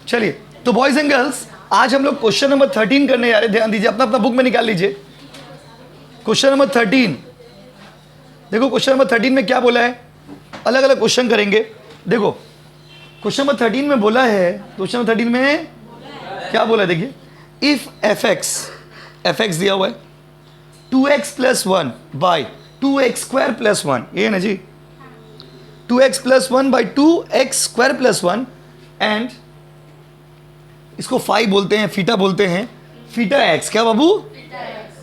चलिए, तो boys and girls, आज हम लोग क्वेश्चन नंबर 13 करने जा रहे हैं। ध्यान दीजिए, अपना अपना बुक में निकाल लीजिए। क्वेश्चन नंबर 13, देखो क्वेश्चन नंबर 13 में क्या बोला है, अलग अलग क्वेश्चन करेंगे। देखो क्वेश्चन नंबर 13 में बोला है, क्वेश्चन नंबर 13 में क्या बोला है, देखिए, इफ एफ एक्स दिया हुआ है 2x plus 1 by 2x square plus 1, ये है ना जी, 2x plus 1 by 2x square plus 1, and इसको फाई बोलते हैं, फीटा बोलते हैं, फीटा एक्स। क्या बाबू,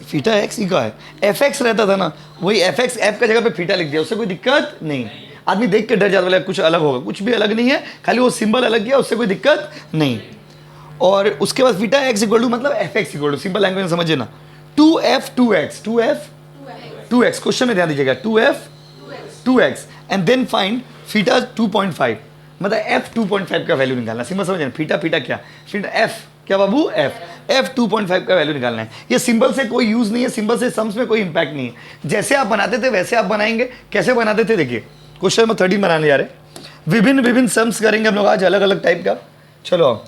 फीटा एक्स ही का है, एफ एक्स रहता था ना, वही एफ एक्स एफ का जगह पे फीटा लिख दिया, उससे कोई दिक्कत नहीं। आदमी देख के डर जाता है कुछ अलग होगा, कुछ भी अलग नहीं है, खाली वो सिंबल अलग किया, उससे कोई दिक्कत नहीं। और उसके बाद फीटा एक्स इक्वल टू मतलब f x equal to, simple language में समझिए ना, 2f 2x 2x, क्वेश्चन में ध्यान दीजिएगा, 2f 2x and then find FITA 2.5, मतलब f 2.5 का वैल्यू निकालना। सिंपल समझिए, फीटा फीटा क्या, फीटा f क्या बाबू, f 2.5 का वैल्यू निकालना है। ये सिंबल से कोई यूज नहीं है, सिंबल से सम्स में कोई इंपैक्ट नहीं है। जैसे आप बनाते थे वैसे आप बनाएंगे। कैसे बनाते थे, देखिए क्वेश्चन नंबर 13 बनाने जा रहे हैं। विभिन्न विभिन्न सम्स करेंगे हम लोग आज, अलग अलग टाइप का। चलो आओ,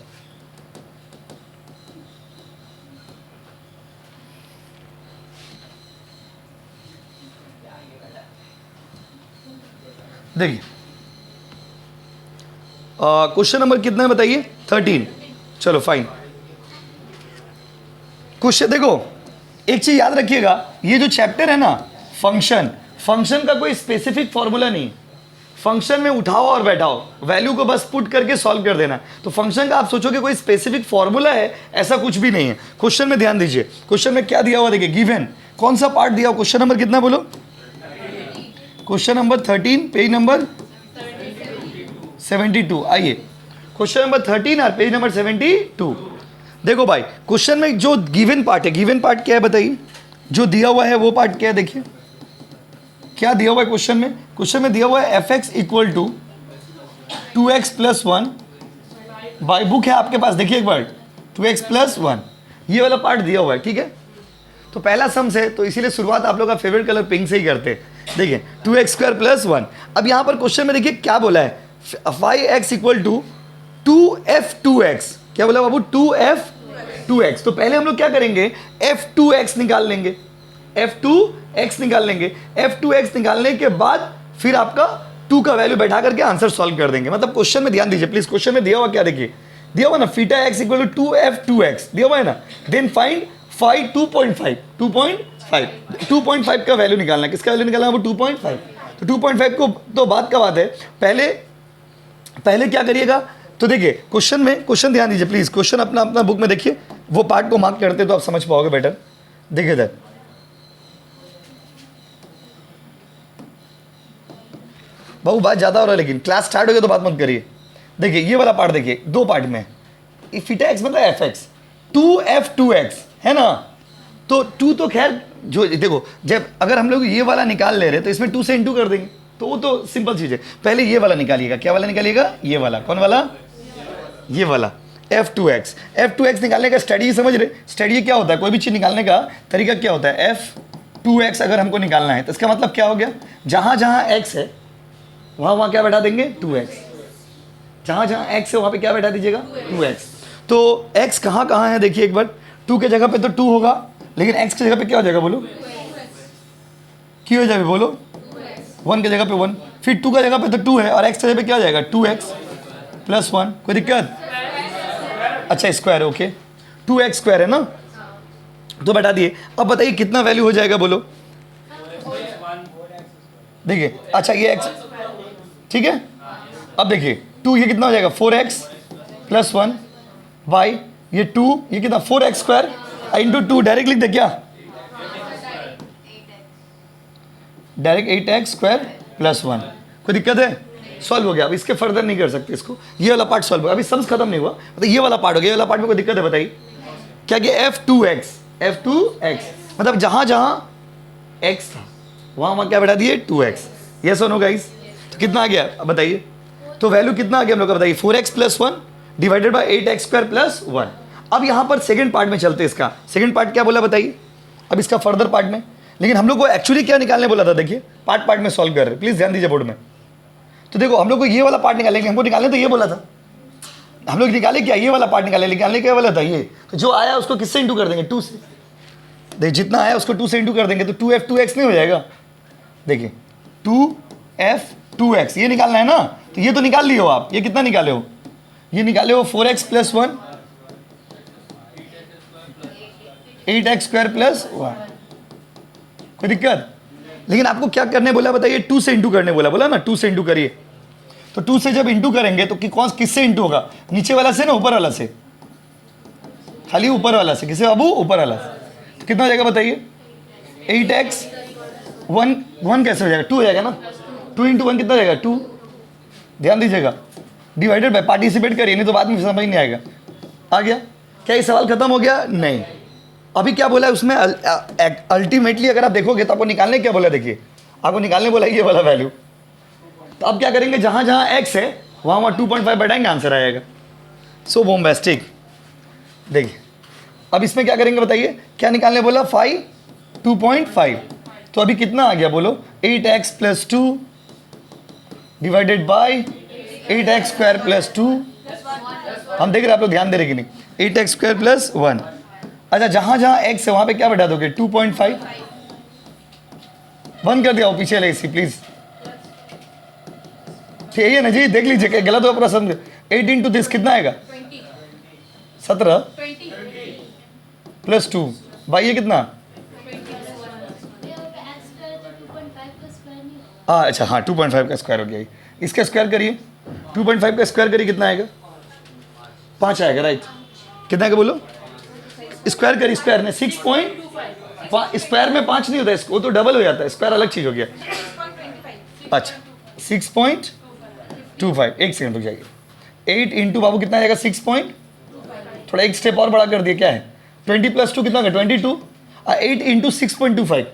देखिए क्वेश्चन नंबर कितना है बताइए, 13। चलो फाइन, क्वेश्चन देखो, एक चीज याद रखिएगा, ये जो चैप्टर है ना, फंक्शन का कोई स्पेसिफिक फॉर्मूला नहीं। फंक्शन में उठाओ और बैठाओ, वैल्यू को बस पुट करके सॉल्व कर देना। तो फंक्शन का आप सोचोगे कोई स्पेसिफिक फॉर्मूला है, ऐसा कुछ भी नहीं है। क्वेश्चन में ध्यान दीजिए, क्वेश्चन में क्या दिया हुआ देखिए, गिवन कौन सा पार्ट दिया हुआ, क्वेश्चन नंबर कितना बोलो, क्वेश्चन नंबर 13 पेज नंबर 72। आइए क्वेश्चन नंबर 13 और पेज नंबर 72। देखो भाई, क्वेश्चन में जो गिवन पार्ट है, गिवन पार्ट क्या है बताइए, जो दिया हुआ है वो पार्ट क्या है, देखिए क्या दिया हुआ है क्वेश्चन में। क्वेश्चन में दिया हुआ है f x equal to 2x plus 1 by, book है आपके पास, देखिए एक बार, 2x प्लस 1, ये वाला पार्ट दिया हुआ है, ठीक है। तो पहला सम्स है, तो इसीलिए शुरुआत आप लोग का फेवरेट कलर पिंक से ही करते हैं। देखिए 2x स्क्वायर प्लस 1। अब यहाँ पर क्वेश्चन में देखिए क्या बोला है, 5x equal to 2f 2x, क्या बोला बाबू, 2f 2x। तो पहले हम लोग क्या करेंगे, f2x निकाल लेंगे, f2x निकाल लेंगे। f2x निकालने के बाद फिर आपका 2 का वैल्यू बैठा करके आंसर सॉल्व कर देंगे। मतलब क्वेश्चन में ध्यान दीजिए प्लीज, क्वेश्चन में दिया हुआ क्या देखिए, दिया हुआ ना, FITA x equal to 2f 2x दिया हुआ है ना, देन फाइंड फाइव 2.5 का वैल्यू निकालना है। किसका वैल्यू निकालना है, वो 2.5। तो 2.5 को तो बात का बात है, पहले क्या करिएगा, तो देखिए क्वेश्चन में, क्वेश्चन ध्यान दीजिए प्लीज, क्वेश्चन अपना अपना बुक में देखिए, वो पार्ट को मार्क करते तो आप समझ पाओगे बेटर। देखिए इधर, बाबू बात ज्यादा हो रहा है, लेकिन क्लास स्टार्ट हो गया तो बात मत करिए। देखिए ये वाला पार्ट देखिए, दो पार्ट में, फीटा एक्स मतलब एफ एक्स, 2f 2x है ना। तो 2 तो खैर जो देखो, जब अगर हम लोग ये वाला निकाल ले रहे तो इसमें 2 से इंटू कर देंगे, तो वो तो सिंपल चीज है। पहले ये वाला निकालिएगा, क्या वाला निकालिएगा, ये वाला, कौन वाला, ये वाला f2x निकालने का स्टडी समझ रहे, स्टडी क्या होता है, कोई भी चीज निकालने का तरीका क्या होता है, f2x अगर हमको निकालना है तो इसका मतलब क्या हो गया, जहां जहां x है वहां क्या बैठा देंगे, 2x, जहां जहां x है वहां पे क्या बैठा दीजिएगा, 2x। तो x कहां कहां है देखिए एक बार, 2 के जगह पे तो 2 होगा, लेकिन x की जगह पे क्या हो जाएगा बोलो, क्या हो जाएगा बोलो, 1 की जगह पे 1, फिर 2 का जगह पे तो 2 है, और x की जगह पे क्या हो जाएगा, 2x प्लस 1, कोई दिक्कत, अच्छा स्क्वायर, ओके, 2x स्क्वायर है ना, तो बैठा दिए। अब बताइए कितना वैल्यू हो जाएगा बोलो, देखिए, अच्छा ये x, ठीक है। अब देखिए 2, ये कितना हो जाएगा, 4x प्लस 1 बाई ये 2, ये कितना 4x स्क्वायर इंटू 2, डायरेक्ट लिख दे क्या, डायरेक्ट 8x स्क्वायर प्लस 1, कोई दिक्कत है, सॉल्व हो गया। अब इसके फर्दर नहीं कर सकते इसको, ये वाला पार्ट सॉल्व हो गया, अभी सम्स खत्म नहीं हुआ, मतलब ये वाला पार्ट हो गया, ये वाला पार्ट में कोई दिक्कत है बताइए, क्या कि f2x मतलब जहां जहां x था वहां क्या बैठा दिए 2x, ये सुनो गाइस। तो कितना आ गया अब बताइए, तो वैल्यू कितना आ गया हम लोग का बताइए, 4x plus 1 divided by 8x square plus 1। अब यहाँ पर सेकंड पार्ट में चलते, इसका सेकंड पार्ट क्या बोला बताइए, अब इसका फर्दर पार्ट में, लेकिन हम लोग को एक्चुअली क्या निकालने बोला था, देखिए पार्ट में सॉल्व कर रहे, प्लीज ध्यान दीजिए बोर्ड में। तो देखो हम लोग को ये वाला पार्ट निकालेंगे, हमको निकालने तो ये बोला था, हम लोग निकाले क्या, ये वाला पार्ट निकाले, निकालने क्या वाला था ये, तो जो आया उसको किससे इंटू कर देंगे, 2 से। देखिए जितना आया उसको 2 से इंटू कर देंगे तो 2f 2x नहीं हो जाएगा। देखिए 2f 2x ये निकालना है ना, तो ये तो निकाल लिए हो आप, ये कितना निकाले हो, ये निकाले हो 4x + 1 8x स्क्वायर प्लस 1। कोई दिक्कत? लेकिन आपको क्या करने बोला बताइए, 2 से इंटू करने बोला ना, 2 से इंटू करिए। तो 2 से जब इंटू करेंगे तो कौन किससे इंटू होगा, नीचे वाला से ना ऊपर वाला से, खाली ऊपर वाला से, किसे बाबू, ऊपर वाला से। तो कितना हो जाएगा बताइए, 8x 1 कैसे हो जाएगा, 2 हो जाएगा ना, 2 × 1 कितना हो जाएगा 2। ध्यान दीजिएगा, डिवाइडेड बाय, पार्टिसिपेट करिए नहीं तो बाद में समझ नहीं आएगा। आ गया क्या, ये सवाल खत्म हो गया? नहीं, अभी क्या बोला है उसमें, अल्टीमेटली अगर आप देखोगे तो आपको निकालने क्या बोला, देखिए आपको निकालने बोला ये वाला वैल्यू। तो अब क्या करेंगे, जहां जहां x है वहां 2.5 बैठाएंगे, आंसर आएगा। सो बॉम्बास्टिक। देखिए अब इसमें क्या करेंगे बताइए, क्या निकालने बोला, 2.5। तो अभी कितना आ गया बोलो, 8x + 2 divided by 8x square + 2। हम देख रहे हैं आप लोग ध्यान दे रहे कि नहीं, 8x स्क्वायर + 1। अच्छा जहां जहां x है वहां पे क्या बैठा दोगे, 2.5। बंद कर दिया वो पीछे ले इसी प्लीज, ठीक है ना जी, देख लीजिए क्या गलत हो पूरा समझ। 8 × दिस कितना आएगा, 17 + 2 भाई ये कितना, हाँ अच्छा हाँ 2.5 का स्क्वायर हो गया, इसका स्क्वायर करिए, 2.5 का स्क्वायर करिए कितना आएगा, 5 आएगा, राइट। कितना आएगा बोलो, स्क्वायर करिए, स्क्वायर में 6 स्क्वायर में 5 नहीं होता है, वो तो डबल हो जाता है, स्क्वायर अलग चीज हो गया। अच्छा 6.25, एक सेकंड रुक जाइए, 8 × बाबू कितना आएगा 6 पॉइंट, थोड़ा एक स्टेप और बड़ा कर दिया, क्या है 20 + 2 कितना होगा 22, 8 × 6.25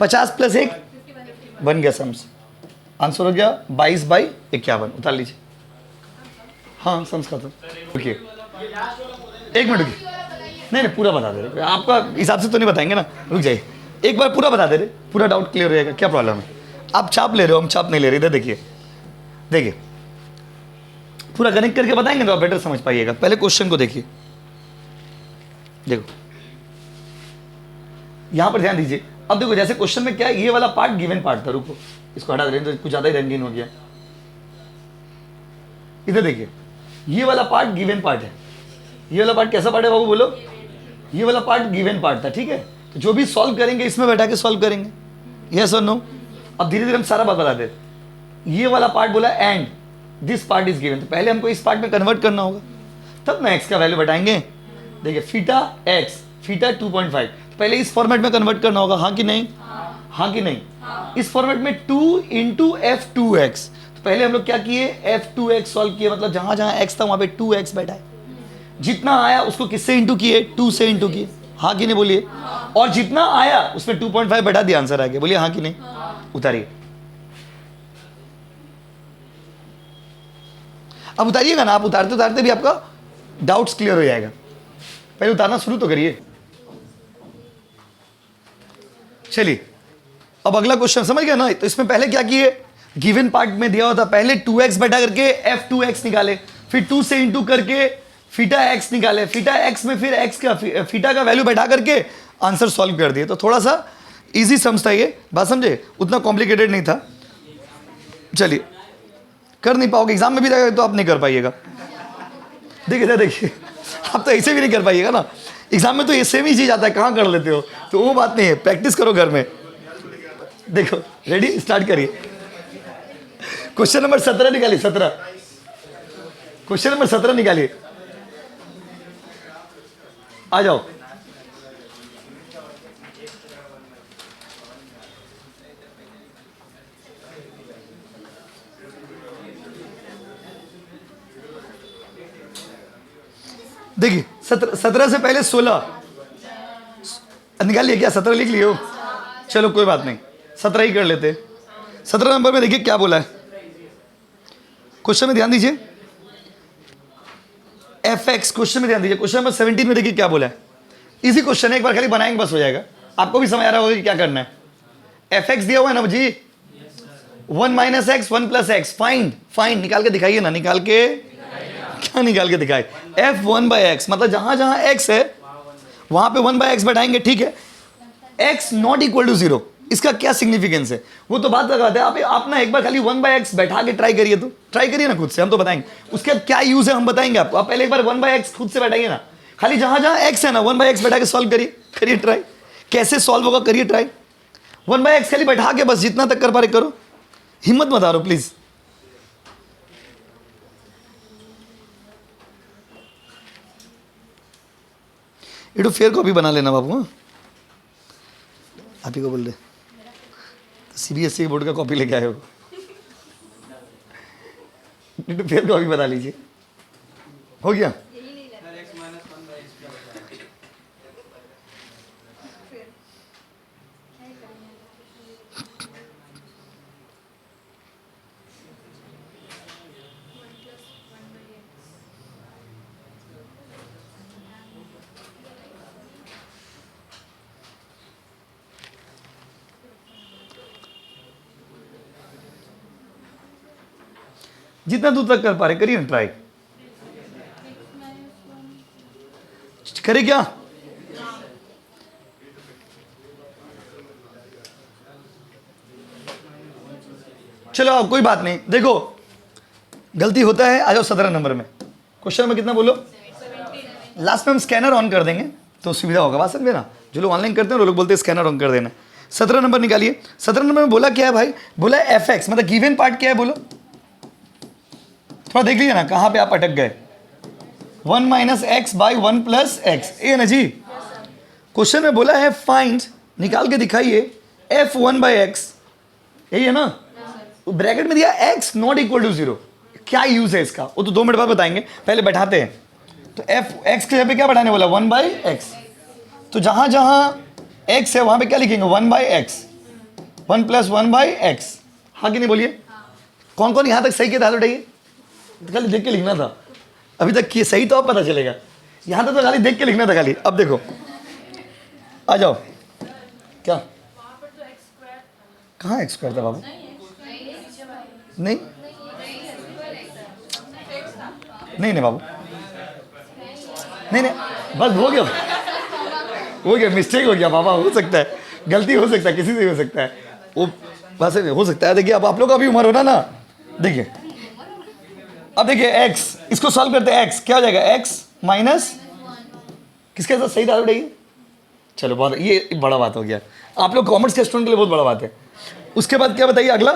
50 + 1 बन गया सम्स, आंसर हो गया 22/51। उतार लीजिए, हाँ सम्स खत्म। रुकिए एक मिनट रुकिए, नहीं पूरा बता दे रहे, आपका हिसाब से तो नहीं बताएंगे ना, रुक जाइए एक बार पूरा बता दे रहे, पूरा डाउट क्लियर हो जाएगा। क्या प्रॉब्लम है, आप छाप ले रहे हो, हम छाप नहीं ले रहे, इधर देखिए, देखिए पूरा कनेक्ट करके बताएंगे तो आप बेटर समझ पाइएगा। पहले क्वेश्चन को देखिए, देखो यहां पर ध्यान दीजिए। अब देखो जैसे क्वेश्चन में क्या है, ये वाला पार्ट गिवन पार्ट था, रुको इसको हटा दे, तो कुछ ज्यादा ही रंगीन हो गया। इधर देखिए ये वाला पार्ट गिवन पार्ट है, ये वाला पार्ट कैसा पार्ट है बाबू बोलो, ये वाला पार्ट गिवन पार्ट था, ठीक है। तो जो भी सॉल्व करेंगे इसमें बैठा के सॉल्व करेंगे, यस और नो। अब धीरे धीरे हम सारा बात बता देते। ये वाला पार्ट बोला and this part is given, तो पहले हमको इस पार्ट में कन्वर्ट करना होगा, तब ना एक्स का वैल्यू बैठाएंगे। देखिए फीटा एक्स, फीटा 2.5, तो पहले इस फॉर्मेट में कन्वर्ट करना होगा, हाँ कि नहीं, हाँ कि नहीं। इस फॉर्मेट में 2 × f2x, तो पहले हम लोग क्या किए, f2x सॉल्व किए, मतलब जहां जहां x था वहां पे 2x बैठा है, जितना आया उसको किससे इंटू किए, 2 से इंटू किए, हाँ कि नहीं बोलिए। और जितना आया उसमें 2.5 बैठा दिया, आंसर आ गया, बोलिए हाँ कि नहीं। उतारिए, अब उतारिएगा ना, आप उतारते उतारते भी आपका डाउट्स क्लियर हो जाएगा। पहले उतारना शुरू तो करिए। चलिए अब अगला क्वेश्चन समझ गया ना, तो इसमें पहले क्या किए, गिवन पार्ट में दिया होता, पहले 2x बैठा करके f2x निकाले, फिर 2 से इंटू करके फीटा x निकाले, फीटा x में फिर x का फीटा का वैल्यू बैठा करके आंसर सॉल्व कर दिए। तो थोड़ा सा इजी समझता है ये बात, समझे, उतना कॉम्प्लिकेटेड नहीं था। चलिए कर नहीं पाओगे, एग्जाम में भी जाएगा तो आप नहीं कर पाइएगा। देखिए देखिए आप तो ऐसे भी नहीं कर पाइएगा ना, एग्जाम में तो ये सेम ही चीज आता है, कहाँ कर लेते हो, तो वो बात नहीं है, प्रैक्टिस करो घर में। देखो रेडी, स्टार्ट करिए। क्वेश्चन नंबर 17 निकालिए, 17, क्वेश्चन नंबर 17 निकालिए, आ जाओ। देखिए 17 से पहले 16 निकालिए, क्या 17 लिख लिए हो, चलो कोई बात नहीं 17 ही कर लेते। 17 नंबर में देखिए क्या बोला है, क्वेश्चन में ध्यान दीजिए, fx, क्वेश्चन में ध्यान दीजिए, क्वेश्चन नंबर 17 में देखिए क्या बोला है। इजी क्वेश्चन है, एक बार खाली बनाएंगे बस हो जाएगा, आपको भी समझ आ रहा होगा कि क्या करना है। fx दिया हुआ है ना जी, 1 - x 1 + x, फाइंड, फाइंड निकाल के दिखाइए ना, निकाल के क्या निकाल के दिखाए? f1/x, मतलब जहां जहां x है वहां पे 1/x बैठाएंगे, ठीक है। x नॉट इक्वल टू 0, इसका क्या सिग्निफिकेंस है वो तो बात लगाते हैं। आप ना एक बार खाली 1/x बैठा के ट्राई करिए, तो ट्राई करिए ना खुद से, हम तो बताएंगे उसके बाद क्या यूज है, हम बताएंगे आपको। आप पहले एक बार 1/x खुद से बैठाइए ना, खाली जहां जहां x है ना 1/x बैठा के सॉल्व करिए ट्राई। कैसे सॉल्व होगा करिए ट्राई। 1/x खाली बैठा के बस जितना तक कर पा रहे करो, हिम्मत मत हारो प्लीज। ये तो फेयर कॉपी बना लेना बाबू। हाँ आप ही को बोल रहे सीबीएसई बोर्ड का कॉपी लेके आए हो, ये तो फेयर कॉपी बना लीजिए। हो गया? जितना दूर तक कर पा रहे करिए ना ट्राई। करे क्या? चलो अब कोई बात नहीं, देखो गलती होता है। आ जाओ 17 नंबर में। क्वेश्चन में कितना बोलो? लास्ट में हम स्कैनर ऑन कर देंगे तो सुविधा होगा, बात समझे ना। जो लोग ऑनलाइन करते हैं वो लोग बोलते हैं स्कैनर ऑन कर देना। 17 नंबर निकालिए। 17 नंबर में बोला क्या है भाई? बोला fx, मतलब गिवन पार्ट क्या है बोलो, थोड़ा देख लीजिए ना कहाँ पे आप अटक गए। 1 - x बाई 1 + x, ये ना जी। क्वेश्चन में बोला है फाइंड, निकाल के दिखाइए f1/x, यही है ना। ब्रैकेट में दिया x नॉट इक्वल टू 0, क्या यूज है इसका वो तो 2 मिनट बाद बताएंगे, पहले बैठाते हैं। तो x के जगह पे क्या बैठाने बोला? 1/x। तो जहां जहां x है वहां पे क्या लिखेंगे? 1/x, 1 + 1/x। हाँ कि नहीं बोलिए? कौन कौन यहां तक सही किया था? उठाइए, खाली देख के लिखना था। अभी तक किए सही तो अब पता चलेगा, यहां तक तो खाली देख के लिखना था खाली। अब देखो आ जाओ। क्या कहाँ x² था बाबू? नहीं नहीं बाबू, नहीं बस हो गया मिस्टेक हो गया बाबा, हो सकता है गलती, हो सकता है किसी से हो सकता है, वो बस हो सकता है। देखिए अब आप लोग का भी उम्र होना ना। देखिए अब देखिए x, इसको सॉल्व करते हैं। x क्या हो जाएगा? x माइनस किसके साथ सही डाल रही? चलो बहुत, ये बड़ा बात हो गया, आप लोग कॉमर्स के स्टूडेंट के लिए बहुत बड़ा बात है। उसके बाद क्या बताइए अगला?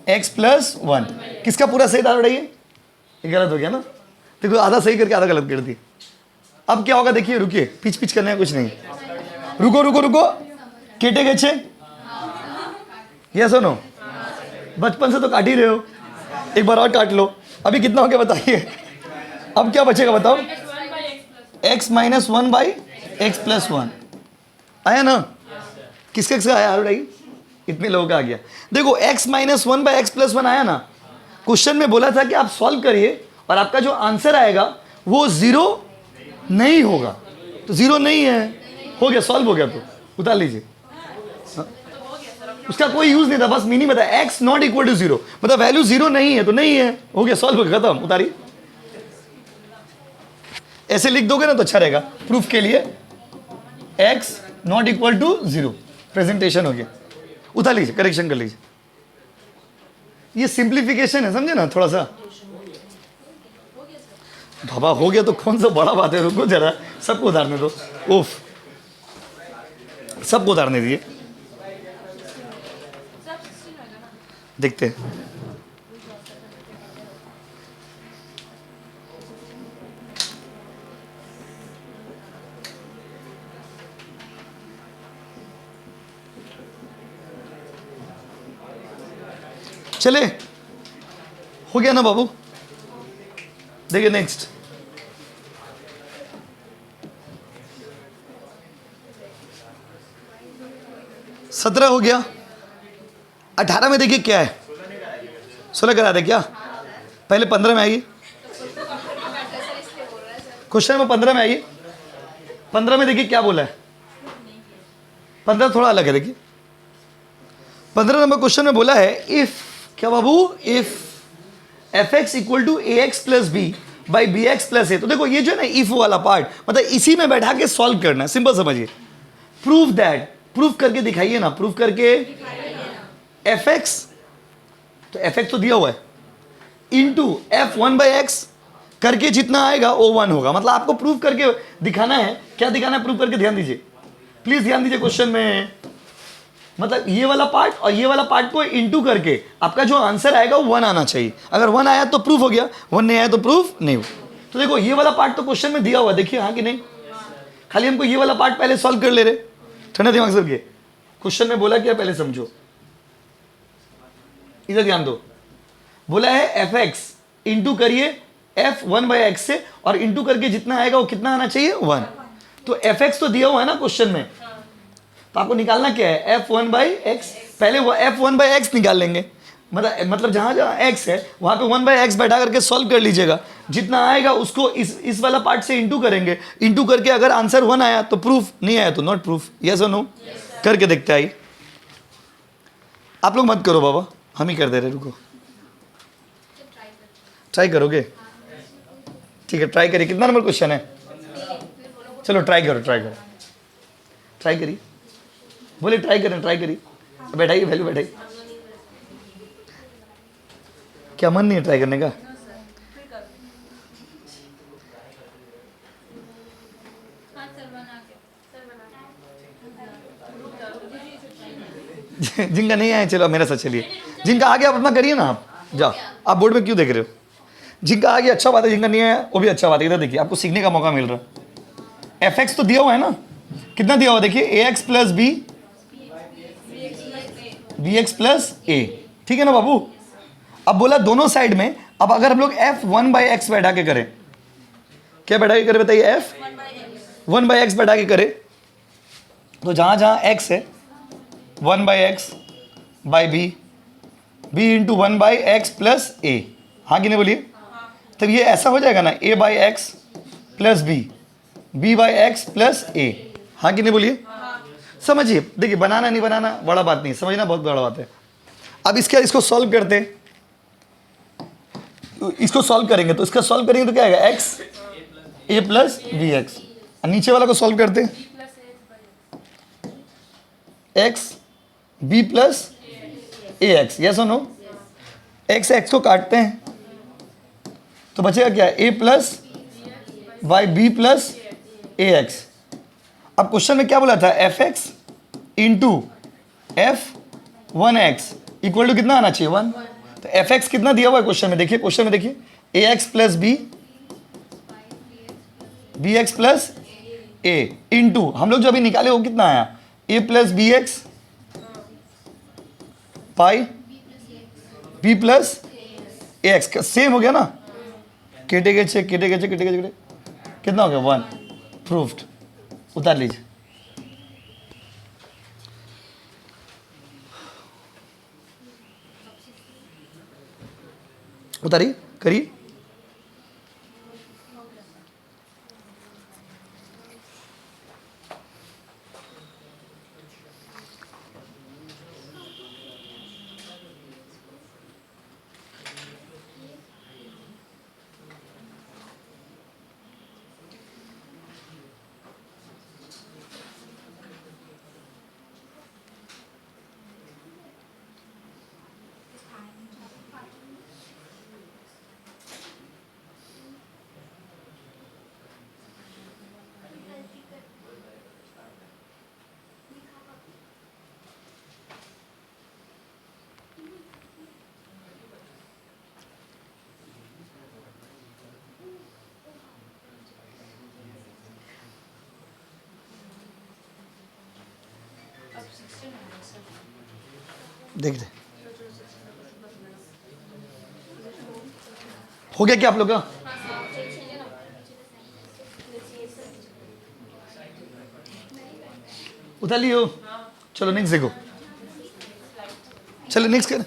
x + 1, किसका पूरा सही डाल रही है? ये गलत हो गया ना, देखो आधा सही करके आधा गलत कर दी। अब क्या होगा देखिए, रुकिए, पिच करने का कुछ नहीं, रुको केटे गए छे, ये सुनो, बचपन से तो काट ही रहे हो, एक बार और काट लो। अभी कितना हो गया बताइए? अब क्या बचेगा बताओ? x - 1/x + 1 आया ना। किसके आया? इतने लोगों का आ गया। देखो x - 1/x + 1 आया ना। क्वेश्चन में बोला था कि आप सॉल्व करिए और आपका जो आंसर आएगा वो 0 नहीं होगा, तो 0 नहीं है, हो गया, सॉल्व हो गया। तो उतार लीजिए, उसका कोई यूज नहीं था, बस मीनिंग बताया x नॉट इक्वल टू 0, मतलब वैल्यू 0 नहीं है तो नहीं है, हो गया, सॉल्व हो गया, खत्म। उतारिए, ऐसे लिख दोगे ना तो अच्छा रहेगा प्रूफ के लिए। x not equal to 0, presentation हो गया। उतार लीजिए, करेक्शन कर लीजिए। ये सिंप्लीफिकेशन है, समझे ना थोड़ा सा। बाबा हो गया तो कौन सा बड़ा बात है, रुको जरा, सबको उतारने दो। उफ, सबको उतारने दिए, देखते हैं। चले, हो गया ना बाबू? देखिए नेक्स्ट, सत्रह हो गया। 18 में देखिए क्या है, 16 करा दे क्या? पहले 15 में आइए, क्वेश्चन में 15 में आइए। 15 में देखिए क्या बोला है, 15 थोड़ा अलग है। देखिए 15 नंबर क्वेश्चन में बोला है इफ, क्या बाबू? If F x equal to A X plus B by B X plus A. तो देखो ये जो है ना इफ वाला पार्ट, मतलब इसी में बैठा के सॉल्व करना है, सिंपल समझिए। प्रूव दैट, प्रूव करके दिखाइए ना, प्रूव करके एफ एक्स, तो एफ एक्स तो दिया हुआ है, into F one by x करके जितना आएगा वो वन होगा। मतलब आपको प्रूव करके दिखाना है। क्या दिखाना है प्रूव करके? ध्यान दीजिए, प्लीज ध्यान दीजिए क्वेश्चन में। मतलब ये वाला पार्ट और ये वाला पार्ट को इंटू करके आपका जो आंसर आएगा वो वन आना चाहिए। अगर वन आया तो प्रूफ हो गया, वन नहीं आया तो प्रूफ नहीं हो। तो देखो ये वाला पार्ट तो क्वेश्चन में दिया हुआ, देखिए हाँ कि नहीं। खाली हमको ये वाला पार्ट पहले सॉल्व कर ले रहे। ठंडा दिमाग से रखिए, क्वेश्चन में बोला क्या पहले समझो, इधर ध्यान दो। बोला है एफ एक्स इंटू करिए एफ वन बाई एक्स से, और इंटू करके जितना आएगा वो कितना आना चाहिए? वन। तो एफ एक्स तो दिया हुआ है ना क्वेश्चन में, तो आपको निकालना क्या है? F one by x. पहले वो एफ वन बाई एक्स निकाल लेंगे, मतलब जहाँ जहाँ एक्स है वहाँ पे वन बाई एक्स बैठा करके सॉल्व कर लीजिएगा। जितना आएगा उसको इस वाला पार्ट से इंटू करेंगे। इंटू करके अगर आंसर वन आया तो प्रूफ, नहीं आया तो नॉट प्रूफ। यस और नो? करके देखते आई। आप लोग मत करो बाबा, हम ही कर दे रहे, रुको। ट्राई करोगे? ठीक है, ट्राई करिए। कितना नंबर क्वेश्चन है? चलो ट्राई करो, ट्राई करो, ट्राई करिए। बोले ट्राई करें, ट्राई करिए। बैठाइए, वैल्यू बैठाइए। क्या मन नहीं है ट्राई करने का? जिनका नहीं आया चलो मेरे साथ चलिए। जिनका आ गया आप अपना करिए ना, आप जाओ। आप बोर्ड में क्यों देख रहे हो? जिनका आ गया अच्छा बात है, जिनका नहीं आया वो भी अच्छा बात है। इधर देखिए, आपको सीखने का मौका मिल रहा है। एफ एक्स तो दिया हुआ है ना, कितना दिया हुआ देखिए, A X plus B, B X plus A, ठीक है ना बाबू। अब बोला दोनों साइड में, अब अगर हम लोग एफ वन बाई एक्स बैठा के करें, क्या बैठा के करें बताइए? एफ वन बाई एक्स बैठा के करें, तो जहाँ जहाँ एक्स है one by X by B, B into one by X plus A, हाँ कि नहीं बोलिए? तब ये ऐसा हो जाएगा ना, A by X plus B, B by X plus A, हाँ कि नहीं बोलिए? समझिए, देखिए बनाना नहीं बनाना बड़ा बात नहीं, समझना बहुत बड़ा बात है। अब इसको सॉल्व करते हैं, इसको सॉल्व करेंगे तो इसका सॉल्व करेंगे तो क्या आएगा? X A plus B X. नीचे वाला को सॉल्व करते हैं, X B plus A X. Yes और नो? एक्स एक्स को काटते हैं तो बचेगा क्या? A plus by B plus A X. अब क्वेश्चन में क्या बोला था? F X into F one X equal to कितना आना चाहिए? वन। तो एफ एक्स कितना दिया हुआ है क्वेश्चन में? देखिए क्वेश्चन में देखिए, A X plus B, B X plus A into हम लोग जो अभी निकाले वो कितना आया? A plus B X by B plus A X. Same हो गया ना? केटे गए छे, केटे गए छे, केटे गए, कितना हो गया? वन। प्रूफ्ड। उतार लीजिए। उतारिए, करिए। देख रहे हो गया क्या आप लोग का? उतार लियो। चलो नेक्स्ट देखो, चलो नेक्स्ट कर,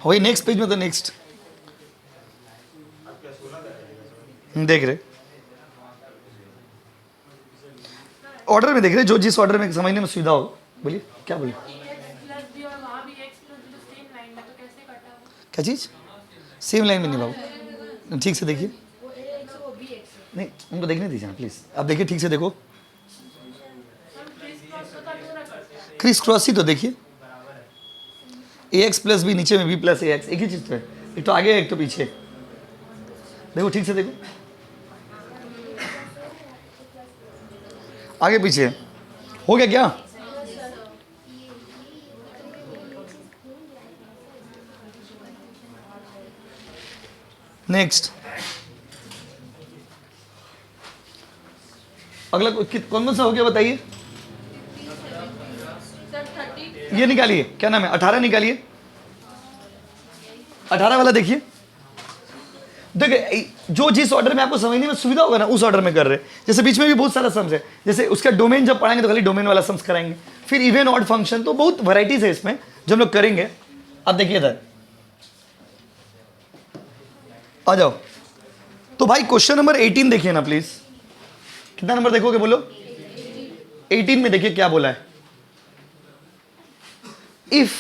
वही नेक्स्ट पेज में तो नेक्स्ट देख रहे, ऑर्डर में देख रहे, जो जिस ऑर्डर में समझने में सुविधा हो। बोलिए क्या बोलिए? क्या चीज? सेम लाइन में नहीं बाबू, ठीक से देखिए, नहीं उनको देखने दीजिए ना प्लीज़, आप देखिए ठीक से देखो, क्रिस क्रॉस ही तो देखिए, ए एक्स प्लस बी, नीचे में बी प्लस ए एक्स, एक ही चीज़ तो है, एक तो आगे है एक तो पीछे, देखो ठीक से देखो, आगे पीछे हो गया क्या? नेक्स्ट अगला कौन सा हो गया बताइए? ये निकालिए, क्या नाम है, 18 निकालिए, 18 वाला देखिए, देखिए जो जिस ऑर्डर में आपको समझने में सुविधा होगा ना उस ऑर्डर में कर रहे हैं। जैसे बीच में भी बहुत सारा सम्स है, जैसे उसका डोमेन जब पढ़ाएंगे तो खाली डोमेन वाला सम्स कराएंगे, फिर इवन ऑड फंक्शन, तो बहुत वैरायटीज है इसमें जो हम लोग करेंगे। अब देखिए इधर आ जाओ, तो भाई क्वेश्चन नंबर 18 देखिए ना प्लीज, कितना नंबर देखोगे बोलो? 18 में देखिए क्या बोला है, इफ,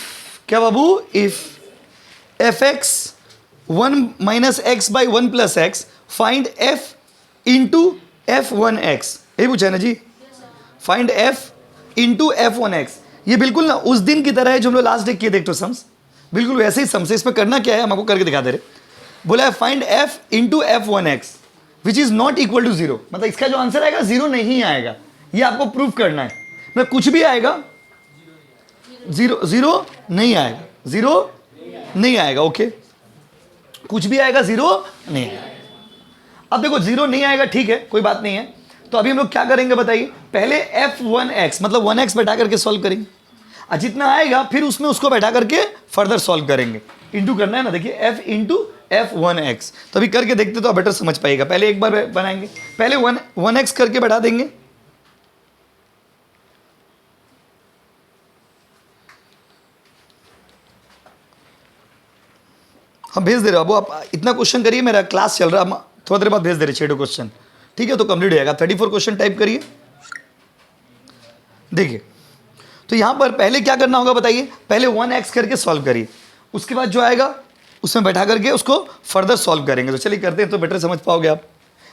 क्या बाबू, if F X 1 minus X by 1 plus X find F into F 1 X, यही पूछा है ना जी, find F into F 1 X. ये बिल्कुल ना उस दिन की तरह है जो हम लोग लास्ट डे किए थे, एक तो सम्स बिल्कुल वैसे ही सम्स है। इसमें करना क्या है हम आपको करके दिखा दे रहे, बोला है find F into F 1 x which is not equal to 0, मतलब इसका जो आंसर आएगा 0 नहीं आएगा, ये आपको प्रूव करना है। मतलब कुछ भी आएगा 0 नहीं आएगा, 0 नहीं आएगा, ओके, कुछ भी आएगा 0 नहीं आएगा। अब देखो 0 नहीं आएगा, ठीक है कोई बात नहीं है, तो अभी हम लोग क्या करेंगे बताइए, पहले f1x मतलब 1x बैठा करके सॉल्व करेंगे, और जितना आएगा फिर उसमें उसको बैठा करके फर्दर सॉल्व करेंगे, इंटू करना है ना, देखिए f इंटू f1x, तो अभी करके देखते तो आप बेटर समझ पाएगा। पहले एक बार बनाएंगे, पहले 1x करके बैठा देंगे, हम भेज दे रहे हो, अब आप इतना क्वेश्चन करिए, मेरा क्लास चल रहा है, हम थोड़ा देर बाद भेज दे रहे 6 क्वेश्चन, ठीक है, तो कंप्लीट हो जाएगा। 34 क्वेश्चन टाइप करिए, देखिए तो यहाँ पर पहले क्या करना होगा बताइए, पहले 1x करके सॉल्व करिए, उसके बाद जो आएगा उसमें बैठा करके उसको फर्दर सॉल्व करेंगे। तो चलिए करते हैं, तो बेटर समझ पाओगे आप।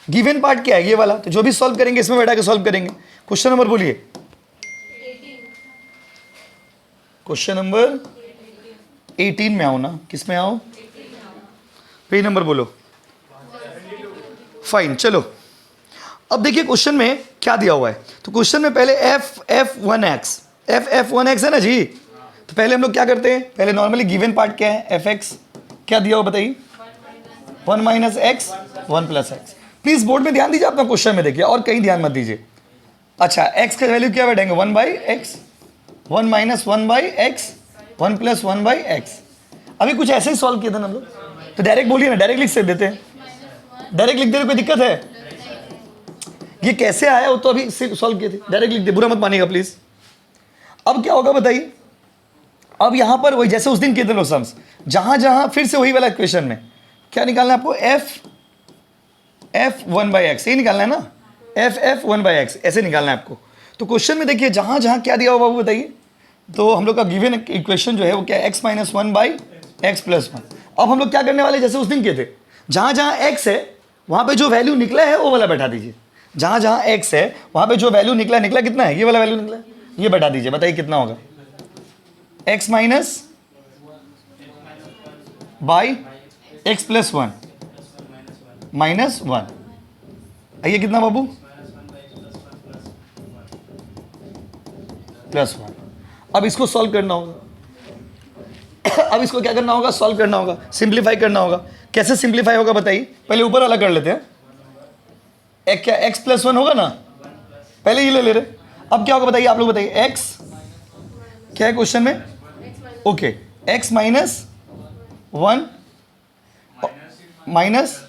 गिवन पार्ट क्या है, ये वाला, तो जो भी सॉल्व करेंगे इसमें बैठा के सॉल्व करेंगे। क्वेश्चन नंबर बोलिए, क्वेश्चन नंबर 18 में आओ ना, किस में आओ, पेज नंबर बोलो, फाइन। चलो अब देखिए क्वेश्चन में क्या दिया हुआ है, तो क्वेश्चन में पहले f1x है ना जी, तो पहले हम लोग क्या करते हैं, पहले नॉर्मली गिवन पार्ट क्या है, fx क्या दिया हुआ बताइए, 1 minus x 1 plus x. Please board में ध्यान दीजिए अपना क्वेश्चन में, देखिए और कहीं ध्यान मत दीजिए। अच्छा x का वैल्यू क्या बैठेंगे, 1 by x, 1 minus 1 by x 1 plus 1 by x. अभी कुछ ऐसे ही सॉल्व किए थे ना हम लोग, तो डायरेक्ट बोलिए ना, डायरेक्ट लिख से देते हैं, डायरेक्ट लिख दे, कोई दिक्कत है? ये कैसे आया वो तो अभी सॉल्व किए थे, डायरेक्ट लिख दे, बुरा मत मानिएगा प्लीज। अब क्या होगा बताइए, अब यहां पर वही जैसे उस दिन किए थे लोग सम्स, जहां जहां फिर से वही वाला इक्वेशन में क्या निकालना है आपको, f 1 बाई एक्स, यही निकालना है ना, f 1 बाई एक्स ऐसे निकालना है आपको। तो क्वेश्चन में देखिए जहां जहां क्या दिया हुआ वो बताइए, तो हम लोग का गिवन इक्वेशन जो है वो क्या है, x minus 1 by X plus 1। अब हम लोग क्या करने वाले, जैसे उस दिन किए थे, जहां जहां x है वहां पे जो वैल्यू निकला है वो वाला बैठा दीजिए, जहां जहां x है वहां पे जो वैल्यू निकला कितना है, ये वाला वैल्यू निकला, ये बैठा दीजिए, बताइए कितना होगा, x minus by X plus 1 minus 1, ये कितना बाबू, प्लस 1। अब इसको सॉल्व करना होगा, अब इसको क्या करना होगा, सॉल्व करना होगा, सिंप्लीफाई करना होगा। कैसे सिंप्लीफाई होगा बताइए, पहले ऊपर वाला कर लेते हैं, एक क्या x प्लस 1 होगा ना, पहले ये ले रहे। अब क्या होगा बताइए, आप लोग बताइए, x क्या है क्वेश्चन में, okay, x minus 1 minus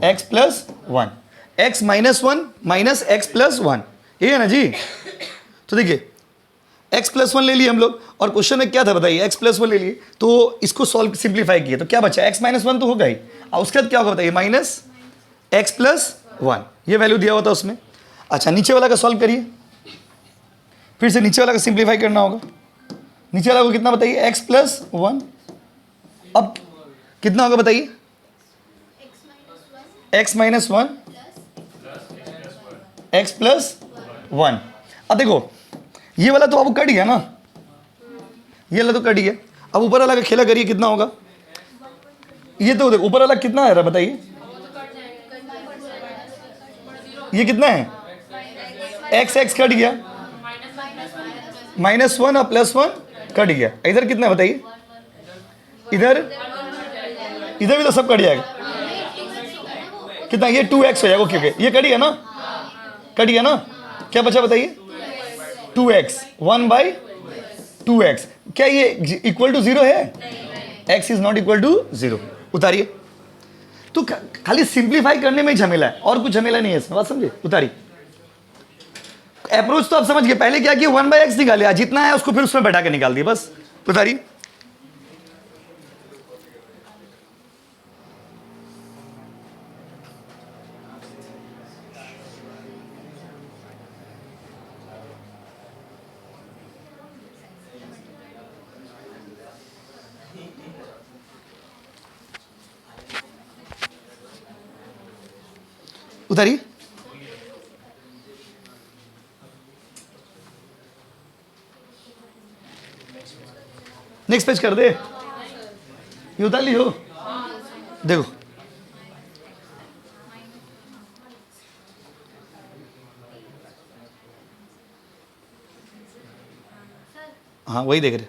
x plus 1, x minus 1 minus x plus 1, ये है ना जी। तो देखिए x प्लस 1 ले लिए हम लोग, और क्वेश्चन में क्या था बताइए, x प्लस 1 ले लिए, तो इसको सॉल्व सिंप्लीफाई किए, तो क्या बचा, x माइनस 1 तो होगा ही, और उसके बाद क्या होगा बताइए, माइनस एक्स प्लस 1, ये वैल्यू दिया हुआ था उसमें। अच्छा नीचे वाला का सॉल्व करिए, फिर से नीचे वाला का सिंप्लीफाई करना होगा, नीचे वाला को कितना बताइए, x प्लस 1, अब कितना होगा बताइए? x minus one x plus one. अब देखो ये वाला तो अब कट गया ना, ये वाला तो कट गया। अब ऊपर वाला का खेला करिए कितना होगा। ये तो देखो ऊपर वाला कितना आ रहा है बताइए, ये कितना है? x x कट गया, माइनस वन और प्लस वन कट गया। इधर कितना है बताइए? इधर इधर भी तो सब कट जाएगा। कितना? ये 2x हो जाएगा। ओके ओके, ये कट गया ना, कट गया ना। क्या बचा बताइए? 2x 1/2x। क्या ये इक्वल टू 0 है? x is not equal to 0। उतारिए। तो खाली सिंप्लीफाई करने में ही झमेला है, और कुछ झमेला नहीं है इसमें, बात समझे? उतारिए। अप्रोच तो आप समझ गए। पहले क्या किया? 1/x निकाले, जितना है उसको फिर उसमें बैठा के निकाल दिया, बस। उतारिए। उतारिए। नेक्स्ट पेज कर दे। ये उतार ली हो, देखो हाँ वही देख रहे,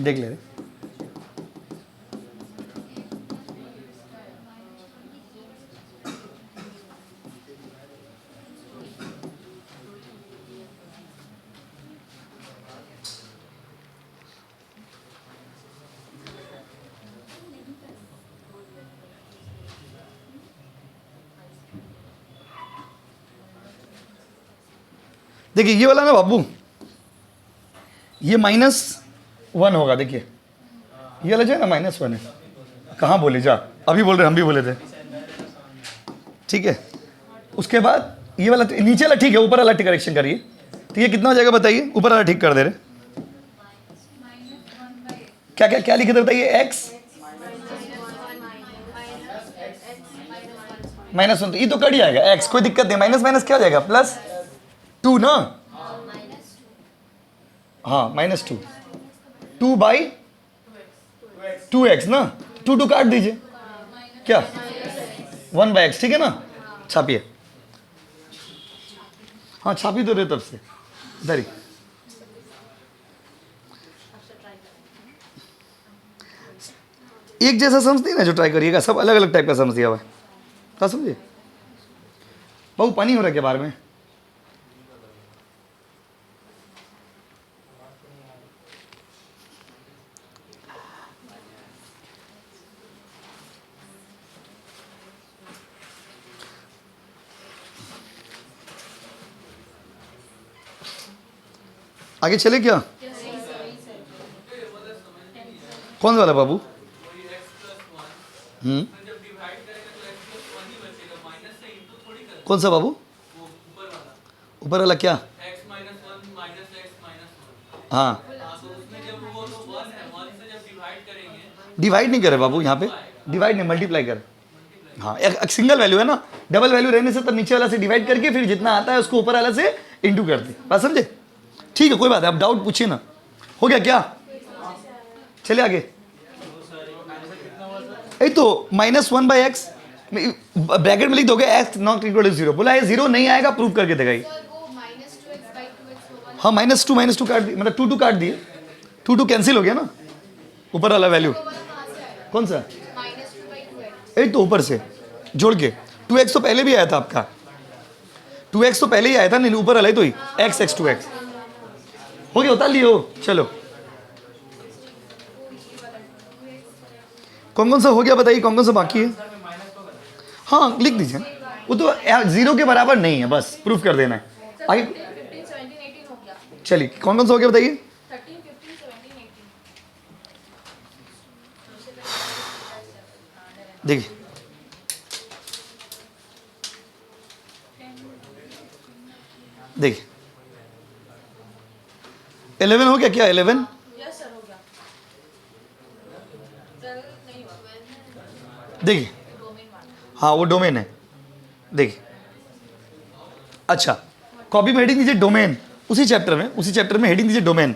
देख ले रहे। देखिए ये वाला ना बाबू, ये -1 होगा। देखिए ये वाला जो है ना -1 है। कहाँ बोले जा, अभी बोल रहे, हम भी बोले थे, ठीक है। उसके बाद ये वाला नीचे वाला ठीक है, ऊपर वाला करेक्शन करिए। तो ये कितना हो जाएगा बताइए? ऊपर वाला ठीक कर दे रहे। क्या क्या क्या लिखे थे बताइए? x -1, तो ये तो कट जाएगा x, कोई दिक्कत नहीं। माइनस माइनस क्या हो जाएगा? +2 ना, हाँ -2, 2/2x ना, 2 काट दीजिए, क्या 1/x, ठीक है ना। छापिए, हाँ छापी तो रहे तब से। इधर एक जैसा समझती है ना जो ट्राई करिएगा, सब अलग अलग टाइप का समझ दिया हुआ है, क्या समझिए? बहुत पानी हो रहा है क्या बाहर में? आगे चले क्या? कौन सा वाला बाबू? कौन सा बाबू? ऊपर वाला क्या? हाँ डिवाइड नहीं करे बाबू, यहाँ पे डिवाइड नहीं, मल्टीप्लाई करे। हाँ एक सिंगल वैल्यू है ना, डबल वैल्यू रहने से तब नीचे वाला से डिवाइड करके फिर जितना आता है उसको ऊपर वाला से इंटू करते, बात समझे? ठीक है कोई बात है, आप डाउट पूछिए ना। हो गया क्या? चलिए आगे। यही तो -1/x ब्रैकेट में लिख दोगे x नॉट इक्वल टू 0। बोला है 0 नहीं आएगा, प्रूव करके दिखाई। हाँ -2 काट दिए, मतलब 2 काट दिए, 2 कैंसिल हो गया ना। ऊपर वाला वैल्यू कौन सा? यही तो ऊपर से जोड़ के 2x तो पहले भी आया था आपका, 2x तो पहले ही आया था, नहीं ऊपर वाला ही तो ही x 2x हो गया। उतार लियो। चलो कौन कौन सा हो गया बताइए, कौन कौन सा बाकी है? हाँ लिख दीजिए, वो तो 0 के बराबर नहीं है, बस प्रूफ कर देना है। आगे चलिए कौन कौन सा हो गया बताइए? देखिए देखिए 11 हो गया क्या? 11 देखिए, हाँ वो डोमेन है, देखिए। अच्छा, कॉपी में हेडिंग दीजिए डोमेन, उसी चैप्टर में हेडिंग दीजिए डोमेन।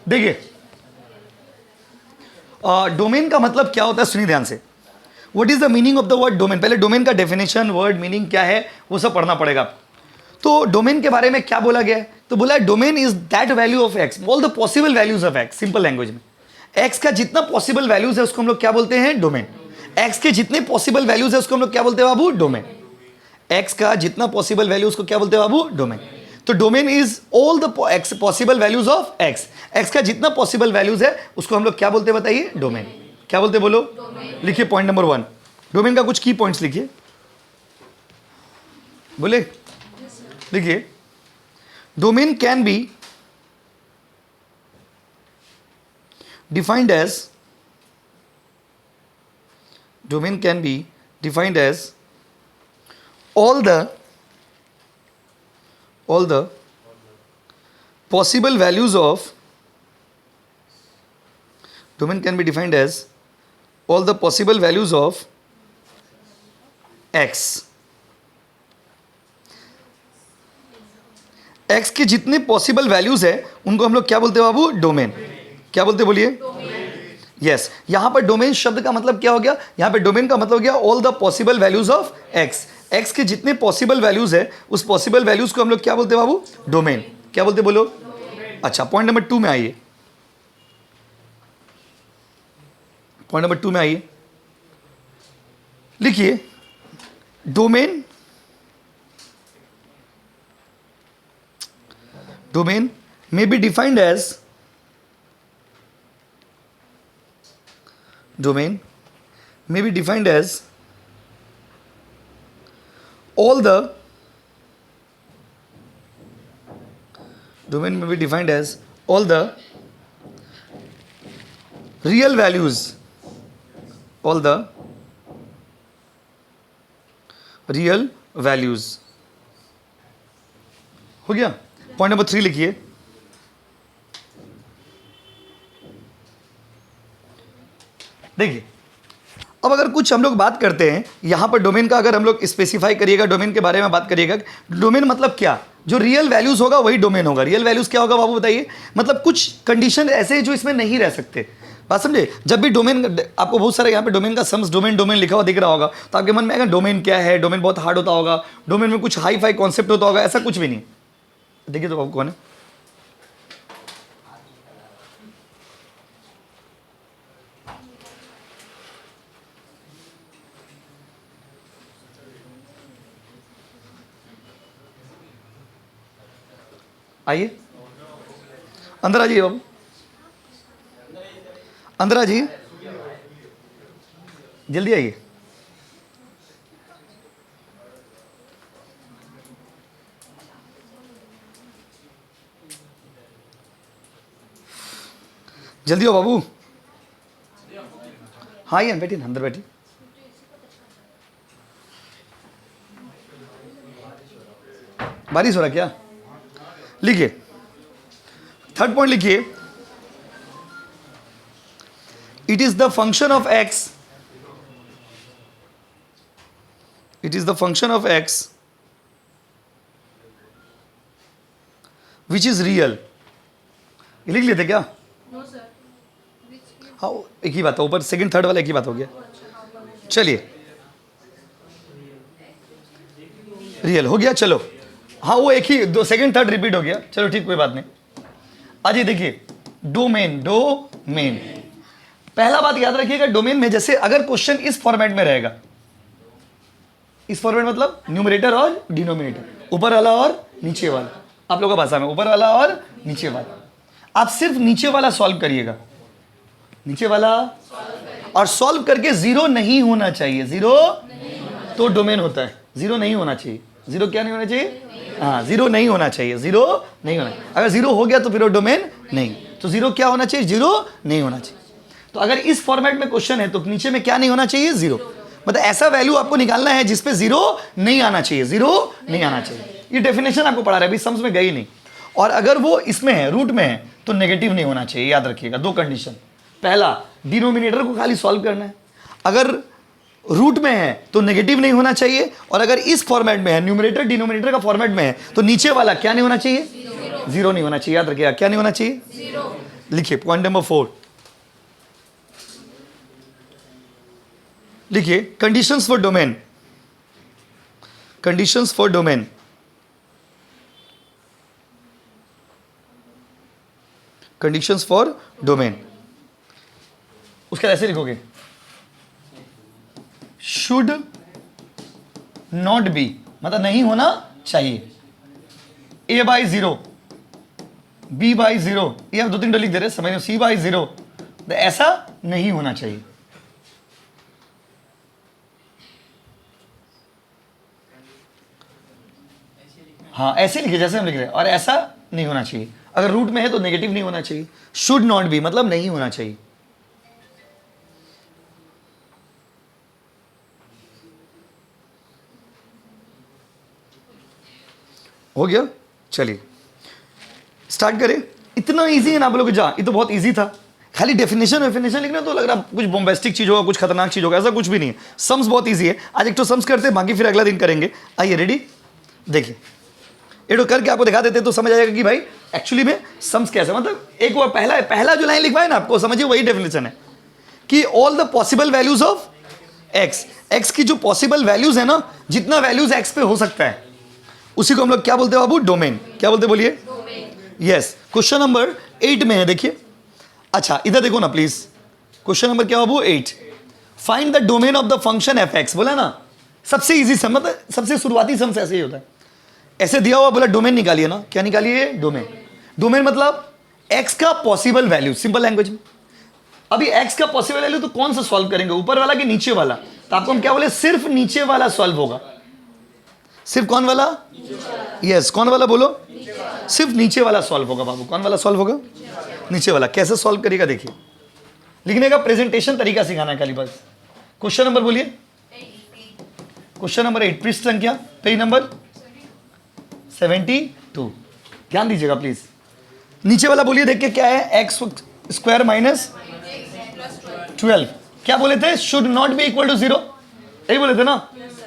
देखिए, डोमेन का मतलब क्या होता है, सुनिए ध्यान से। What is the meaning of the word domain? पहले डोमेन का डेफिनेशन, वर्ड मीनिंग क्या है वो सब पढ़ना पड़ेगा। तो डोमेन के बारे में क्या बोला गया है? तो बोला domain is that value of x, all the possible values of x. Simple language में एक्स का जितना पॉसिबल वैल्यूज है उसको हम लोग क्या बोलते हैं? डोमेन। एक्स के जितने पॉसिबल वैल्यूज है उसको हम लोग क्या बोलते हैं बाबू? डोमेन। एक्स का जितना पॉसिबल वैल्यू उसको क्या बोलते हैं बाबू? डोमेन। तो domain is all the possible values of x. X का जितना पॉसिबल वैल्यूज है उसको हम लोग क्या बोलते हैं बताइए? डोमेन। क्या बोलते हैं बोलो? लिखिए पॉइंट नंबर 1, डोमेन का कुछ की पॉइंट्स लिखिए, बोले लिखिए। Domain can be defined as, domain can be defined as all the possible values of, domain can be defined as all the possible values of x। x के जितने possible values है उनको हम लोग क्या बोलते हैं बाबू? डोमेन। क्या बोलते बोलिए? यस। यहां पर डोमेन शब्द का मतलब क्या हो गया? यहां पे डोमेन का मतलब हो गया all the possible values of x. X के जितने पॉसिबल वैल्यूज है उस पॉसिबल वैल्यूज को हम लोग क्या बोलते हैं बाबू? डोमेन। क्या बोलते बोलो? अच्छा, पॉइंट नंबर 2 में आइए, पॉइंट नंबर 2 में आइए, लिखिए domain, domain may be defined as, domain may be defined as all the, domain may be defined as all the real values, all the real values। हो गया? पॉइंट नंबर 3 लिखिए, देखिए। अब अगर कुछ हम लोग बात करते हैं यहां पर डोमेन का, अगर हम लोग स्पेसिफाई करिएगा, डोमेन के बारे में बात करिएगा, डोमेन मतलब क्या? जो रियल वैल्यूज होगा वही डोमेन होगा। रियल वैल्यूज क्या होगा बाबू बताइए? मतलब कुछ कंडीशन ऐसे जो इसमें नहीं रह सकते। बात समझे? जब भी डोमेन, आपको बहुत सारे यहाँ पे डोमेन का सम्स डोमेन डोमेन लिखा हुआ दिख रहा होगा तो आपके मन में आएगा डोमेन क्या है, डोमेन बहुत हार्ड होता होगा, डोमेन में कुछ हाई फाई कॉन्सेप्ट होता होगा। ऐसा कुछ भी नहीं। देखिए तो बाबू कौन है? आइए अंदर आ जाइए बाबू, अंदर आ जाइए, जल्दी आइए। जल्दी हो बाबू। हाँ आइए, बैठिए अंदर बैठिए। बारिश हो रहा क्या? लिखिए, थर्ड पॉइंट लिखिए, it is the function of x, it is the function of x which is real. ये लिख लेते क्या? हाँ एक ही बात है, ऊपर सेकंड थर्ड वाला एक ही बात हो गया। चलिए रियल हो गया, चलो हाँ वो एक ही, दो सेकंड थर्ड रिपीट हो गया, चलो ठीक, कोई बात नहीं। आज देखिए डोमेन, डोमेन पहला बात याद रखिएगा, डोमेन में जैसे अगर क्वेश्चन इस फॉर्मेट में रहेगा, इस फॉर्मेट मतलब न्यूमरेटर और डिनोमिनेटर, ऊपर वाला और नीचे वाला, आप लोगों का भाषा में ऊपर वाला और नीचे वाला। आप सिर्फ नीचे वाला सॉल्व करिएगा, नीचे वाला, और सॉल्व करके जीरो नहीं होना चाहिए, जीरो तो डोमेन होता है, जीरो नहीं होना चाहिए, जीरो क्या नहीं होना चाहिए, हाँ जीरो नहीं होना चाहिए, जीरो नहीं होना, अगर जीरो हो गया तो फिर वो डोमेन नहीं, तो जीरो क्या होना चाहिए, जीरो नहीं होना चाहिए। तो अगर इस फॉर्मेट में क्वेश्चन है तो नीचे में क्या नहीं होना चाहिए, जीरो, मतलब ऐसा वैल्यू आपको निकालना है जिसपे जीरो नहीं आना चाहिए, जीरो नहीं आना चाहिए। ये डेफिनेशन आपको पढ़ा रहा है, अभी सम्स में गई नहीं। और अगर वो इसमें है, रूट में है, तो नेगेटिव नहीं होना चाहिए, याद रखिएगा। दो कंडीशन, पहला डिनोमिनेटर को खाली सॉल्व करना है, अगर रूट में है तो नेगेटिव नहीं होना चाहिए, और अगर इस फॉर्मेट में है, न्यूमरेटर डिनोमिनेटर का फॉर्मेट में है, तो नीचे वाला क्या नहीं होना चाहिए, जीरो नहीं होना चाहिए, याद रखिएगा, क्या नहीं होना चाहिए, लिखिए पॉइंट नंबर 4, लिखिए conditions for domain, conditions for domain, conditions for domain, उसका ऐसे लिखोगे, शुड नॉट बी, मतलब नहीं होना चाहिए, a बाई 0, b बाई 0, ये आप 2-3 लिख दे रहे, समझ लो, c बाई 0, तो ऐसा नहीं होना चाहिए। हाँ ऐसे लिखिए जैसे हम लिख रहे हैं, और ऐसा नहीं होना चाहिए, अगर रूट में है तो नेगेटिव नहीं होना चाहिए, शुड नॉट बी मतलब नहीं होना चाहिए। हो गया, चलिए स्टार्ट करें। इतना इजी है ना आप लोग, जा ये तो बहुत इजी था, खाली डेफिनेशन वेफिनेशन लिखना तो लग रहा कुछ बॉम्बेस्टिक चीज होगा, कुछ खतरनाक चीज होगा, ऐसा कुछ भी नहीं है। सम्स बहुत इजी है, आज एक तो सम्स करते हैं, बाकी फिर अगला दिन करेंगे। आइए रेडी, देखिए ये तो करके आपको दिखा देते तो समझ आ जाएगा कि भाई एक्चुअली में सम्स कैसे, मतलब एक वो पहला जो लाइन लिखवा है ना आपको, समझिए वही डेफिनेशन है कि all the possible values of x, x की जो पॉसिबल वैल्यूज है ना, जितना वैल्यूज एक्स पे हो सकता है, उसी को हम लोग क्या बोलते हैं बाबू, डोमेन। क्या बोलते बोलिए, यस। क्वेश्चन नंबर 8 में है, देखिए, अच्छा इधर देखो ना प्लीज, क्वेश्चन नंबर क्या बाबू 8, find the domain of the function F x. बोला ना सबसे इजी सम, मतलब सबसे शुरुआती सम से ऐसे ही होता है, ऐसे दिया हुआ, बोला डोमेन निकालिए ना, क्या निकालिए, डोमेन। डोमेन मतलब एक्स का पॉसिबल वैल्यू, सिंपल लैंग्वेज में। अभी एक्स का पॉसिबल वैल्यू तो कौन सा सॉल्व करेंगे, ऊपर वाला कि नीचे वाला, तो आपको हम क्या बोले, सिर्फ नीचे वाला सॉल्व होगा। सिर्फ कौन वाला, यस कौन वाला बोलो, सिर्फ नीचे वाला सॉल्व होगा बाबू। कौन वाला सॉल्व होगा, नीचे वाला। कैसे सॉल्व करेगा देखिए, लिखने का प्रेजेंटेशन तरीका सिखाना है खाली बस। क्वेश्चन नंबर बोलिए, क्वेश्चन नंबर 8, पृष्ठ संख्या, पेज नंबर 72, ध्यान दीजिएगा प्लीज। नीचे वाला बोलिए, देख के क्या है, एक्स स्क्वायर माइनस 12, क्या बोले थे, should not be equal to 0, यही बोले थे ना,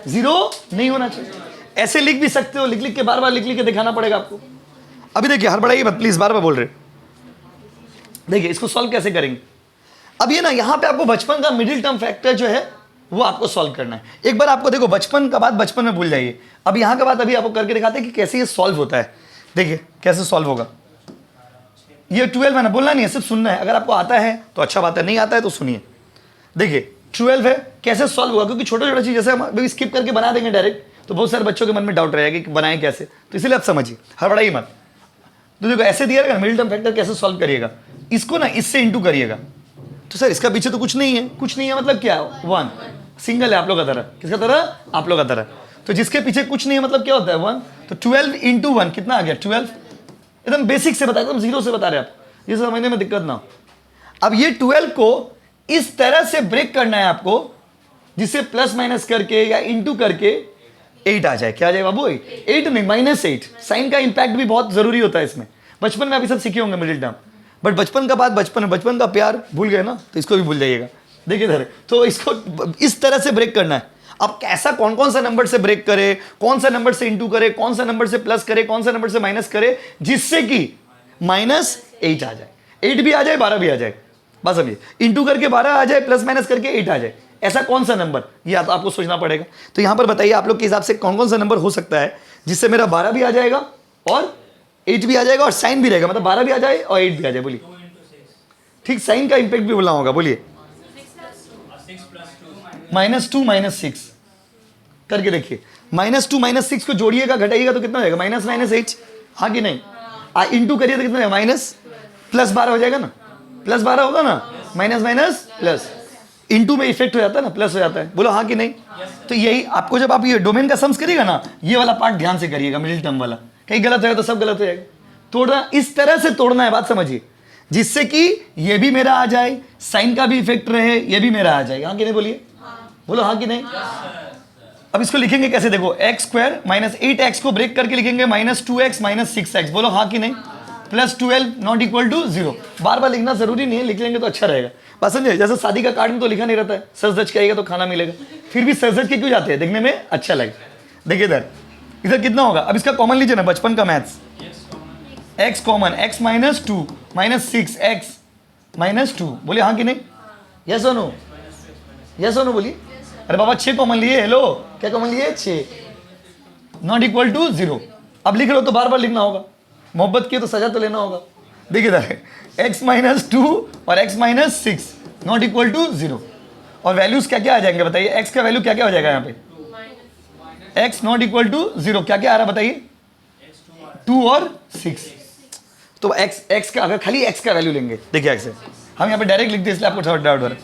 0 नहीं होना चाहिए। ऐसे लिख भी सकते हो, लिख लिख के बार बार लिख लिख के दिखाना पड़ेगा आपको। अभी देखिए हड़बड़ाइए मत प्लीज, बार बार बोल रहे। देखिए इसको सॉल्व कैसे करेंगे, अब ये ना यहाँ पे आपको बचपन का मिडिल टर्म फैक्टर जो है वो आपको सॉल्व करना है। एक बार आपको देखो, बचपन का बात बचपन में भूल जाइए, अब यहाँ का बात अभी आपको करके दिखाते हैं कि कैसे ये सॉल्व होता है। देखिए कैसे सॉल्व होगा, ये 12 है ना, बोलना नहीं है, सिर्फ सुनना है। अगर आपको आता है तो अच्छा बात है, नहीं आता है तो सुनिए। देखिए 12 है, कैसे सॉल्व होगा, क्योंकि छोटा छोटा चीज जैसे हम स्किप करके बना देंगे डायरेक्ट, तो बहुत सारे बच्चों के मन में डाउट रहेगा कि बनाएं कैसे, तो इसलिए आप समझिए, हड़बड़ाइए मत। तो देखो ऐसे दिया रहेगा, मिडिल टर्म फैक्टर कैसे सॉल्व करिएगा, इसको ना इससे इंटू करिएगा। तो सर इसका पीछे तो कुछ नहीं है, कुछ नहीं है मतलब क्या, 1 सिंगल है आप लोग का तरह, किसका तरह, आप लोग का तरह। तो जिसके पीछे कुछ नहीं है मतलब क्या होता है, 1, तो 12 इंटू 1 कितना आ गया, 12। एकदम बेसिक से बताया, एकदम जीरो से बता रहे आप, ये समझने में दिक्कत ना हो। अब ये 12 को इस तरह से ब्रेक करना है आपको, जिससे प्लस माइनस करके या इंटू करके 8 आ जाए। क्या आ जाए बाबू, 8 नहीं, -8। साइन का इंपैक्ट भी बहुत जरूरी होता है इसमें, बचपन में अभी सब सीखे होंगे मिडिल टर्म, बट बचपन का बात बचपन में, बचपन का प्यार भूल गए ना, तो इसको भी भूल जाइएगा। देखिए इधर, तो इसको इस तरह से ब्रेक करना है। अब कैसा, कौन कौन सा नंबर से ब्रेक करे, कौन सा नंबर से इंटू करे, कौन सा नंबर से प्लस करे, कौन सा नंबर से माइनस करे, जिससे कि -8 आ जाए, 8 भी आ जाए, 12 भी आ जाए। बस अभी इंटू करके 12 आ जाए, प्लस माइनस करके 8 आ जाए, ऐसा कौन सा नंबर, ये आपको सोचना पड़ेगा। तो यहां पर बताइए आप लोग के हिसाब से कौन कौन सा नंबर हो सकता है जिससे मेरा 12 भी आ जाएगा और 8 भी आ जाएगा और साइन भी रहेगा, मतलब 12 भी आ जाए और 8 भी आ जाए। बोलिए, ठीक, साइन का इंपैक्ट भी बोलना होगा। बोलिए, -2 -6 करके देखिए, -2 -6 को जोड़िएगा घटाइएगा तो कितना हो जाएगा, -8, हाँ कि नहीं। इंटू करिए तो कितना है, प्लस 12 हो जाएगा ना, प्लस 12 होगा ना, माइनस माइनस प्लस, इनटू में इफेक्ट हो जाता है ना, प्लस हो जाता है, बोलो हाँ कि नहीं। तो यही आपको जब आप ये डोमेन का सम्स करिएगा ना, ये वाला पार्ट ध्यान से करिएगा, मिडिल टर्म वाला, कहीं गलत होगा तो सब गलत हो जाएगा। तोड़ना इस तरह से तोड़ना है, बात समझिए, जिससे कि ये भी मेरा आ जाए, साइन का भी इफेक्ट रहे, ये भी मेरा आ जाए, हाँ कि नहीं बोलिए, बोलो हाँ कि नहीं। अब इसको लिखेंगे कैसे, देखो एक्स स्क्वायर माइनस 8x को ब्रेक करके लिखेंगे -2x माइनस 6x, बोलो हाँ कि नहीं, प्लस 12 नॉट इक्वल टू 0। बार बार लिखना जरूरी नहीं है, लिख लेंगे तो अच्छा रहेगा। बात समझे, जैसे शादी का कार्ड में तो लिखा नहीं रहता है, सच सच कहिएगा तो खाना मिलेगा, फिर भी सच सच के क्यों जाते हैं, देखने में अच्छा लगे। देखिए इधर इधर कितना होगा, अब इसका कॉमन लीजिए ना, बचपन का maths, x common, x minus 2 minus 6x minus 2, बोले हाँ कि नहीं, यस और नो, यस और नो बोलिए। अरे बाबा 6 कॉमन लिए, हेलो क्या कॉमन लिए, 6 नॉट इक्वल टू 0। अब लिख रहे हो तो बार बार लिखना होगा, मोहब्बत की तो सजा तो लेना होगा। देखिए इधर x माइनस 2 और x minus 6 not equal to 0, और वैल्यूज क्या क्या आ जाएंगे बताइए, x का वैल्यू क्या क्या हो जाएगा यहाँ पे, x नॉट इक्वल टू 0 क्या क्या आ रहा है बताइए, 2 और 6। तो x का अगर खाली x का वैल्यू लेंगे, देखिए x है, हम यहाँ पे डायरेक्ट लिख दिए इसलिए आपको थोड़ा डाउट हो रहा है,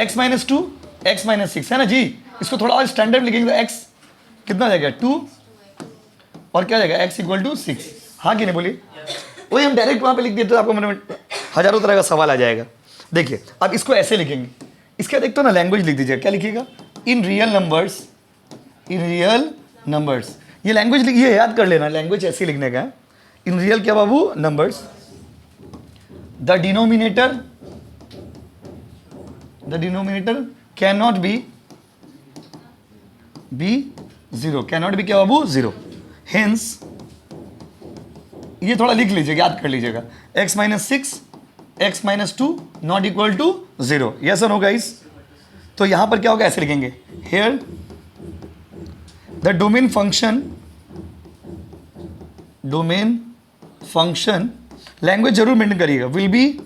x माइनस 2 x माइनस 6 है ना जी, इसको थोड़ा और स्टैंडर्ड लिखेंगे तो x कितना हो जाएगा 2 और क्या हो जाएगा x इक्वल टू 6, हाँ कि नहीं बोलिए। वही हम डायरेक्ट वहाँ पे लिख दिए तो आपको मन में हजारों तरह का सवाल आ जाएगा। देखिए अब इसको ऐसे लिखेंगे, इसका देखते हो ना लैंग्वेज लिख दीजिए, क्या लिखिएगा, in real numbers, in real numbers, ये लैंग्वेज लिखिए, याद कर लेना, लैंग्वेज ऐसे लिखने का है, इन रियल क्या बाबू numbers, the denominator can not be 0, can not be क्या बाबू 0, हेंस ये थोड़ा लिख लीजिएगा, याद कर लीजिएगा, x minus 6 x minus 2 not equal to 0, yes और नो गाइस। तो यहां पर क्या होगा, ऐसे लिखेंगे, here the domain function language जरूर मेंटेन करिएगा, will be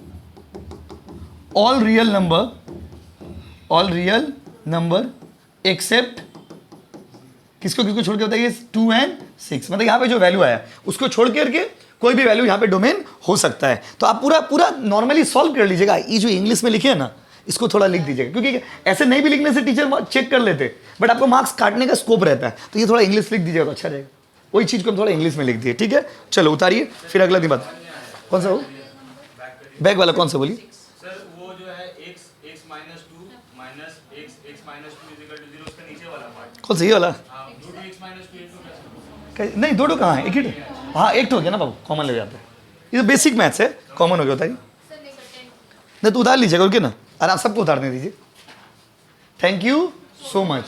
all real number except किसको किसको छोड़ के बताइए, 2 and 6, मतलब यहाँ पे जो वैल्यू आया उसको छोड़ करके कोई भी वैल्यू यहाँ पे डोमेन हो सकता है। तो आप पूरा नॉर्मली सॉल्व कर लीजिएगा, ये जो इंग्लिश में लिखे है ना इसको थोड़ा लिख दीजिएगा, क्योंकि ऐसे नहीं भी लिखने से टीचर चेक कर लेते, बट आपको मार्क्स काटने का स्कोप रहता है, तो ये थोड़ा इंग्लिश लिख दीजिएगा तो अच्छा रहेगा। वही चीज़ को हम थोड़ा इंग्लिश में लिख दिए, ठीक है। चलो उतारिए, फिर अगला दिन बात, कौन सा हो बैग वाला, कौन सा बोलिए सर, वो जो है x minus 2 minus x minus 2 is equal to 0, उसका नीचे वाला पार्ट, कौन सा, ये वाला, हां, 2x माइनस 2 कैसे, नहीं दो कहाँ है, एक ही, हाँ एक तो हो गया ना बाबू, कॉमन ले जाते हैं, ये तो बेसिक मैथ्स है, कॉमन हो गया, बताइए नहीं तो उतार लीजिएगा, ओके ना, आराम सबको उतारने दीजिए। Thank you so much.